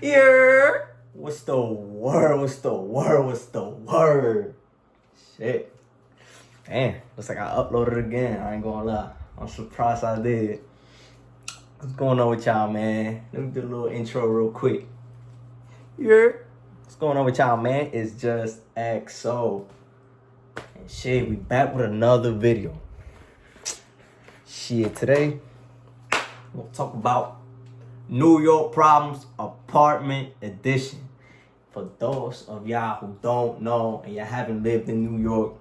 Yeah. What's the word? What's the word? What's the word? Shit. Man, looks like I uploaded again. I ain't gonna lie. I'm surprised I did. What's going on with y'all, man? Let me do a little intro real quick. Yeah. What's going on with y'all, man? It's just XO. And shit, we back with another video. Shit, today, we'll talk about New York Problems Apartment Edition. For those of y'all who don't know and y'all haven't lived in New York,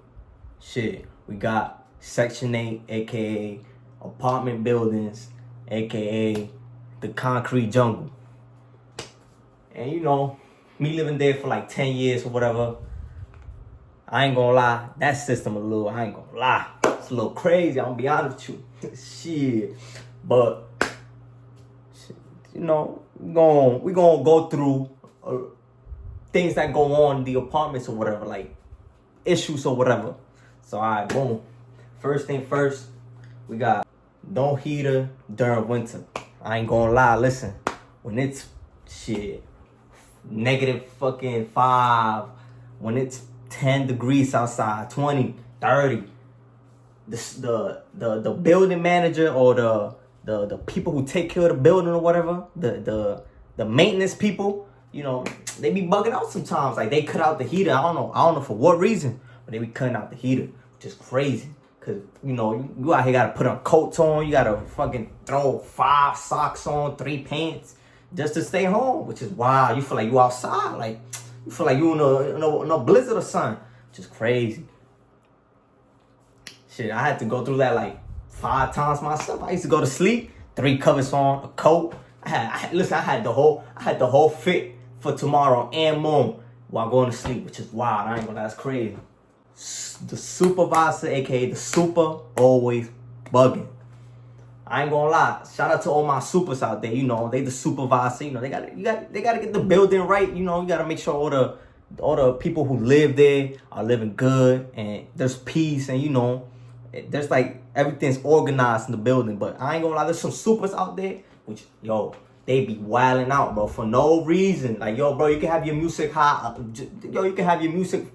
shit, we got Section 8, aka apartment buildings, aka the concrete jungle. And you know, me living there for like 10 years or whatever, I ain't gonna lie, that system I ain't gonna lie, it's a little crazy, I'm gonna be honest with you. Shit. But you know, we gonna go through things that go on in the apartments or whatever, like issues or whatever. So alright, boom. First thing first, we got no heater during winter. I ain't gonna lie, listen, when it's shit negative fucking 5, when it's 10 degrees outside, 20, 30, the building manager or the people who take care of the building or whatever, the maintenance people, you know, they be bugging out sometimes. Like they cut out the heater. I don't know for what reason, but they be cutting out the heater, which is crazy. Cause you know, you out here gotta put on coats on, you gotta fucking throw 5 socks on, 3 pants just to stay home, which is wild. You feel like you outside, like you feel like you in a blizzard or something, which is crazy. Shit, I had to go through that like 5 times myself. I used to go to sleep, 3 covers on, a coat. I had the whole fit for tomorrow and morning while going to sleep, which is wild. I ain't gonna lie, that's crazy. The supervisor, aka the super, always bugging. I ain't gonna lie. Shout out to all my supers out there. You know, they the supervisor. You know, they gotta get the building right. You know, you gotta make sure all the people who live there are living good and there's peace and you know, there's like everything's organized in the building. But I ain't gonna lie, there's some supers out there which, yo, they be wilding out, bro, for no reason. Like, yo, bro, you can have your music high. Yo, you can have your music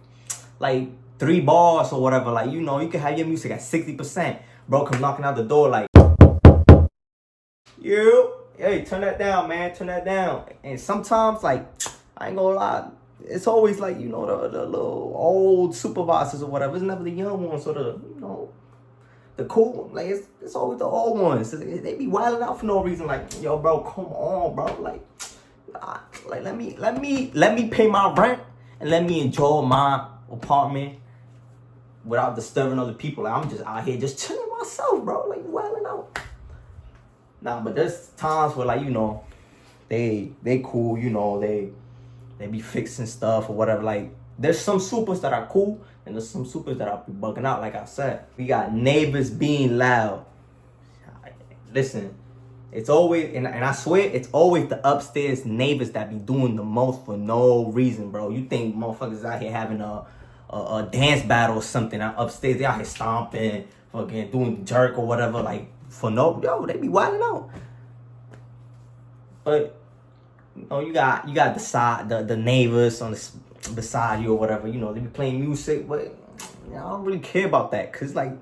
like 3 bars or whatever. Like, you know, you can have your music at 60%. Bro, come knocking out the door like, hey, turn that down, man. Turn that down. And sometimes, like, I ain't gonna lie, it's always like, you know, the little old supervisors or whatever. It's never the young ones or the, you know, the cool ones. Like, it's always the old ones. They be wilding out for no reason. Like, yo, bro, come on, bro. Like let me pay my rent and let me enjoy my apartment without disturbing other people. Like, I'm just out here just chilling myself, bro. Like, wilding out. Nah, but there's times where, like, you know, they cool, you know, they be fixing stuff or whatever. Like, there's some supers that are cool and there's some supers that are bugging out, like I said. We got neighbors being loud. Listen, it's always, and I swear, it's always the upstairs neighbors that be doing the most for no reason, bro. You think motherfuckers out here having a dance battle or something upstairs, they out here stomping, fucking doing jerk or whatever, like, for no, yo, they be wilding out. But you know, you got the side, the neighbors on beside you or whatever. You know, they be playing music, but you know, I don't really care about that. Cause like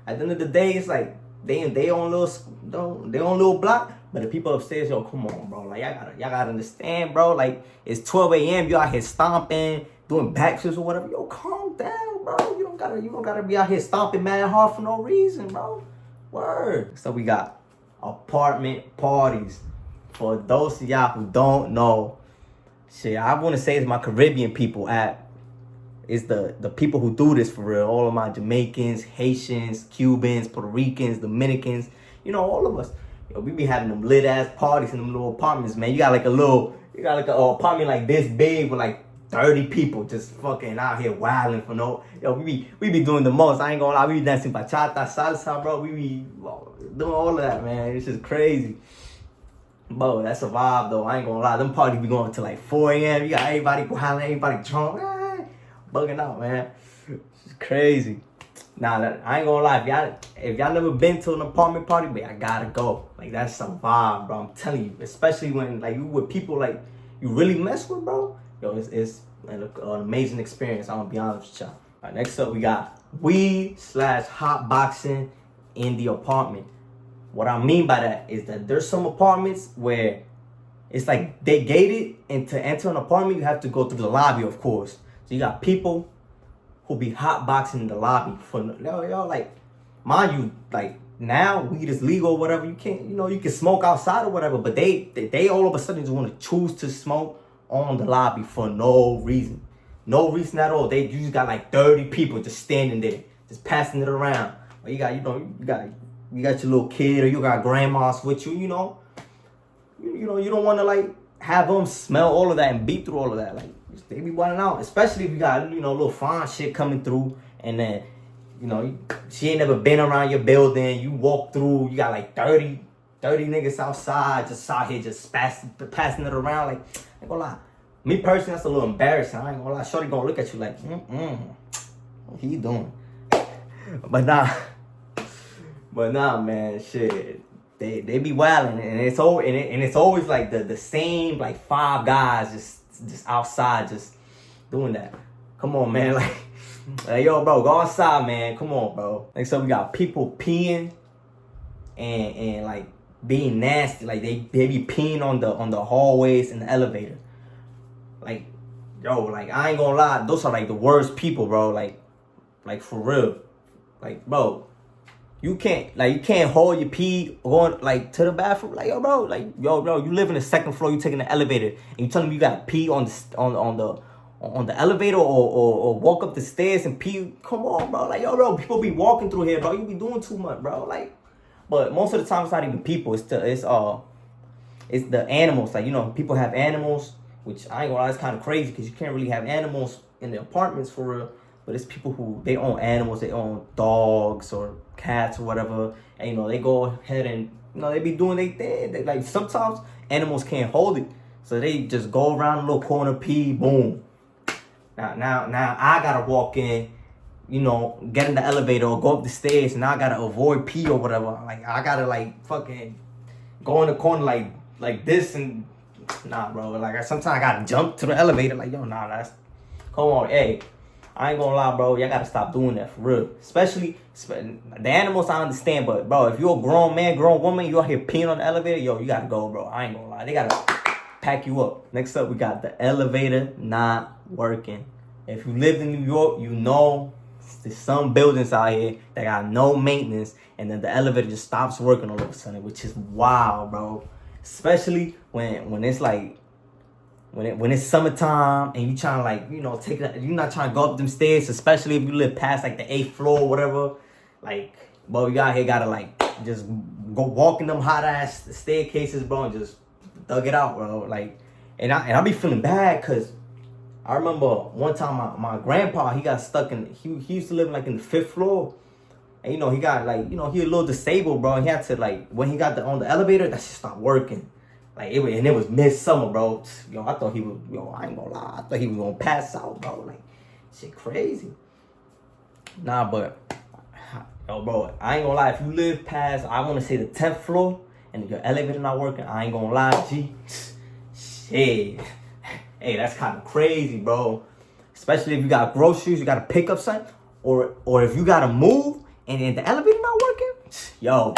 at the end of the day, it's like they on little block. But the people upstairs, yo, come on, bro. Like y'all gotta understand, bro. Like it's 12 a.m. You out here stomping, doing backflips or whatever. Yo, calm down, bro. You don't gotta be out here stomping mad hard for no reason, bro. Word. So we got apartment parties. For those of y'all who don't know, shit, I want to say it's my Caribbean people app. It's the people who do this for real. All of my Jamaicans, Haitians, Cubans, Puerto Ricans, Dominicans, you know, all of us. Yo, we be having them lit ass parties in them little apartments, man. You got like an apartment like this big with like 30 people just fucking out here wilding for no. Yo, we be doing the most. I ain't gonna lie, we be dancing bachata, salsa, bro. We be doing all of that, man. It's just crazy. Bro, that's a vibe though. I ain't gonna lie. Them parties be going to like 4 a.m. You got everybody wilding, everybody drunk, bugging out, man. It's crazy. Nah, I ain't gonna lie. If y'all never been to an apartment party, but I gotta go. Like, that's some vibe, bro. I'm telling you. Especially when, like, you with people, like, you really mess with, bro, yo, it's an amazing experience. I'm gonna be honest with y'all. All right, next up we got weed/hot boxing in the apartment. What I mean by that is that there's some apartments where it's like they gated, and to enter an apartment you have to go through the lobby, of course. So you got people who be hot boxing in the lobby for y'all, like, mind you, like, now weed is legal or whatever. You can't, you can smoke outside or whatever, but they all of a sudden just want to choose to smoke on the lobby for no reason. No reason at all. You just got like 30 people just standing there, just passing it around. Or you got, you got your little kid, or you got grandmas with you, you don't want to like have them smell all of that and beat through all of that. Like, they be running out, especially if you got, little fine shit coming through, and then, she ain't never been around your building. You walk through, you got like 30 niggas outside, just out here, just passing it around. Like, I ain't gonna lie. Me personally, that's a little embarrassing. I ain't gonna lie. Shorty gonna look at you like, what he doing? But nah, man, shit. They be wilding, and it's always like the same like 5 guys just outside just doing that. Come on, man, like yo, bro, go outside, man. Come on, bro. Like, so we got people peeing and like being nasty. Like they be peeing on the hallways and the elevator. Like, yo, like, I ain't gonna lie, those are like the worst people, bro. Like for real. Like, bro, you can't hold your pee going like to the bathroom. Like, yo, bro, you live in the second floor, you taking the elevator, and you telling me you gotta pee on the elevator or walk up the stairs and pee. Come on, bro. Like, yo, bro, people be walking through here, bro. You be doing too much, bro. Like, but most of the time it's not even people. It's the animals. Like, people have animals, which I ain't gonna lie, it's kind of crazy because you can't really have animals in the apartments for real. But it's people who, they own animals, they own dogs or cats or whatever. And, they go ahead and, they be doing their thing. They, like, sometimes animals can't hold it. So they just go around a little corner, pee, boom. Now I gotta walk in, get in the elevator or go up the stairs, and I gotta avoid pee or whatever. Like, I gotta, like, fucking go in the corner like this, and nah, bro. Like, sometimes I gotta jump to the elevator. Like, yo, nah, come on, hey. I ain't gonna lie, bro. Y'all gotta stop doing that for real. Especially the animals, I understand, but bro, if you're a grown man, grown woman, you out here peeing on the elevator, yo, you gotta go, bro. I ain't gonna lie. They gotta pack you up. Next up, we got the elevator not working. If you live in New York, there's some buildings out here that got no maintenance, and then the elevator just stops working all of a sudden, which is wild, bro. Especially when it's like, when it's summertime and you trying to, like, take that, you're not trying to go up them stairs, especially if you live past like the 8th floor or whatever. Like, bro, you out here gotta like just go walking them hot ass staircases, bro, and just thug it out, bro. Like, and I be feeling bad because I remember one time my grandpa, he got stuck he used to live like in the 5th floor. And he got like, he a little disabled, bro. And he had to, like, when he got on the elevator, that shit stopped working. Like, it was midsummer, bro. Yo, I thought he was, I ain't gonna lie, I thought he was gonna pass out, bro. Like, shit crazy. Nah, but, yo, bro, I ain't gonna lie, if you live past, I wanna say the 10th floor, and your elevator not working, I ain't gonna lie, G. Shit. Hey, that's kind of crazy, bro. Especially if you got groceries, you gotta pick up something, or if you gotta move, and then the elevator not working, yo,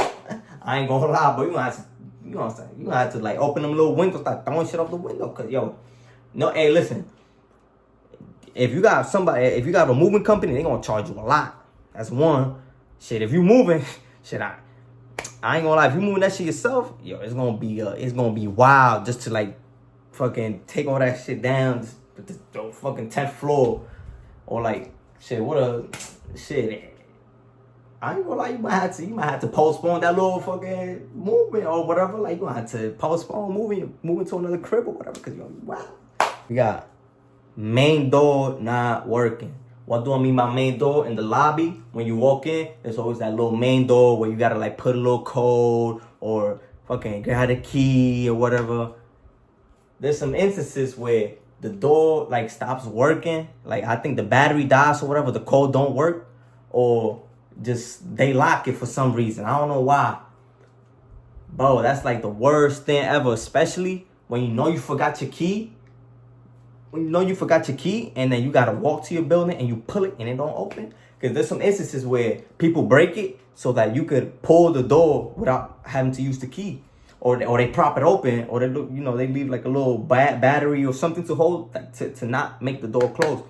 I ain't gonna lie, bro. You gonna have to like open them little windows, start throwing shit off the window. Cause hey, listen. If you got a moving company, they gonna charge you a lot. That's one. Shit, if you moving, shit, I ain't gonna lie. If you moving that shit yourself, yo, it's gonna be wild just to like fucking take all that shit down to the fucking 10th floor, or like shit. I ain't gonna lie, you might have to postpone that little fucking movement or whatever. Like, you gonna have to postpone moving to another crib or whatever, because wow. We got main door not working. What do I mean by main door? In the lobby, when you walk in, there's always that little main door where you gotta like put a little code or fucking grab a key or whatever. There's some instances where the door like stops working. Like, I think the battery dies or whatever, the code don't work, or just they lock it for some reason. I don't know why. Bro, that's like the worst thing ever, especially when you know you forgot your key, and then you gotta walk to your building and you pull it and it don't open. Because there's some instances where people break it so that you could pull the door without having to use the key, or they prop it open, or they they leave like a little battery or something to hold to not make the door close.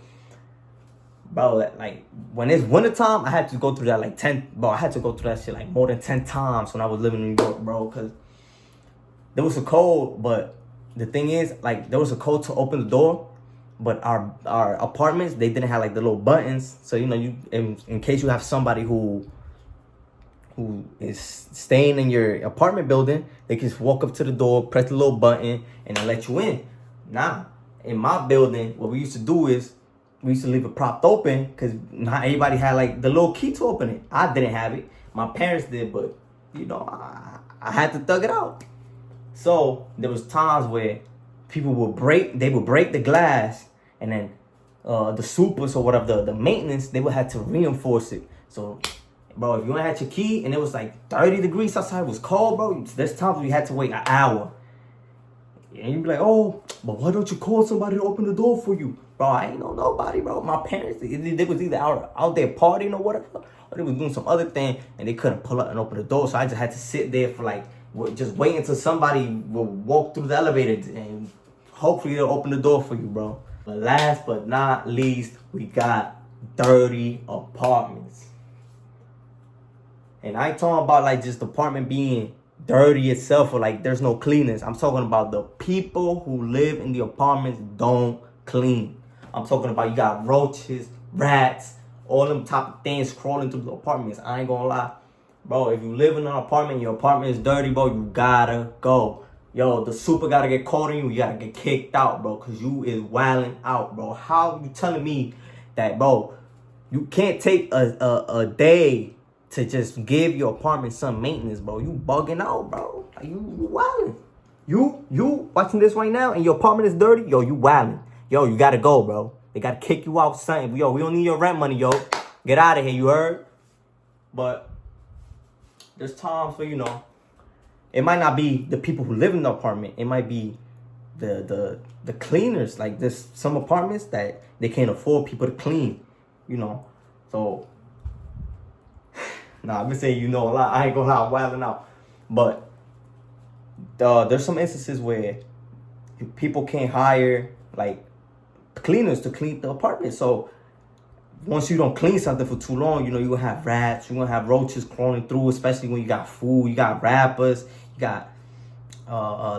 Bro, like when it's wintertime, I had to go through that like 10. Bro, I had to go through that shit like more than 10 times when I was living in New York, bro. Because there was a code, but the thing is, like, there was a code to open the door, but our apartments, they didn't have like the little buttons. So you in case you have somebody who is staying in your apartment building, they can just walk up to the door, press the little button, and then let you in. Now, in my building, what we used to do is we used to leave it propped open because not everybody had like the little key to open it. I didn't have it. My parents did, but I had to thug it out. So there was times where people would break the glass, and then the supers or whatever, the maintenance, they would have to reinforce it. So, bro, if you only had your key and it was like 30 degrees outside, it was cold, bro, there's times where you had to wait an hour. And you'd be like, oh, but why don't you call somebody to open the door for you? Bro, I ain't know nobody, bro. My parents, they was either out there partying or whatever, or they was doing some other thing, and they couldn't pull up and open the door. So I just had to sit there for like, just wait until somebody will walk through the elevator, and hopefully they'll open the door for you, bro. But last but not least, we got dirty apartments. And I ain't talking about like just the apartment being dirty itself or like there's no cleaners. I'm talking about the people who live in the apartments don't clean. I'm talking about you got roaches, rats, all them type of things crawling through the apartments. I ain't gonna lie. Bro, if you live in an apartment, your apartment is dirty, bro, you gotta go. Yo, the super gotta get caught in you. You gotta get kicked out, bro, because you is wilding out, bro. How you telling me that, bro, you can't take a day to just give your apartment some maintenance, bro? You bugging out, bro. Like, you wilding. You watching this right now and your apartment is dirty? Yo, you wilding. Yo, you gotta go, bro. They gotta kick you out, son. Yo, we don't need your rent money, yo. Get out of here, you heard? But there's times where, it might not be the people who live in the apartment. It might be the cleaners. Like, there's some apartments that they can't afford people to clean, So, I've been saying a lot. I ain't gonna lie, I'm wilding out. But there's some instances where people can't hire, like, cleaners to clean the apartment. So once you don't clean something for too long, you're gonna have rats, you're gonna have roaches crawling through, especially when you got food, you got wrappers, you got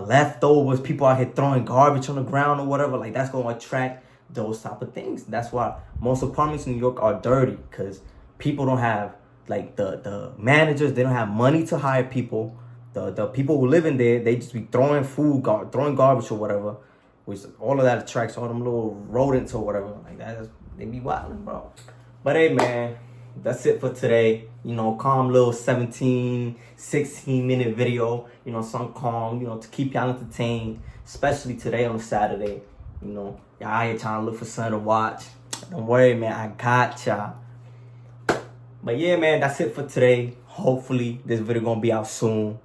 leftovers, people out here throwing garbage on the ground or whatever. Like, that's gonna attract those type of things. That's why most apartments in New York are dirty, because people don't have, like, the managers, they don't have money to hire people. The people who live in there, they just be throwing food, throwing garbage or whatever, which all of that attracts all them little rodents or whatever. Like, they be wilding, bro. But hey, man, that's it for today. Calm little 16 minute video. Some calm, to keep y'all entertained, especially today on a Saturday. Y'all out here trying to look for something to watch. Don't worry, man, I got y'all. But yeah, man, that's it for today. Hopefully this video gonna be out soon.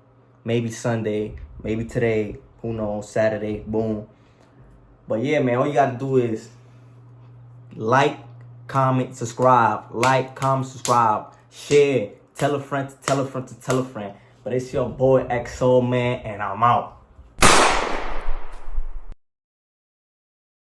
Maybe Sunday, maybe today, who knows, Saturday, boom. But yeah, man, all you gotta do is like, comment, subscribe. Like, comment, subscribe, share, tell a friend to tell a friend to tell a friend. But it's your boy XO, man, and I'm out.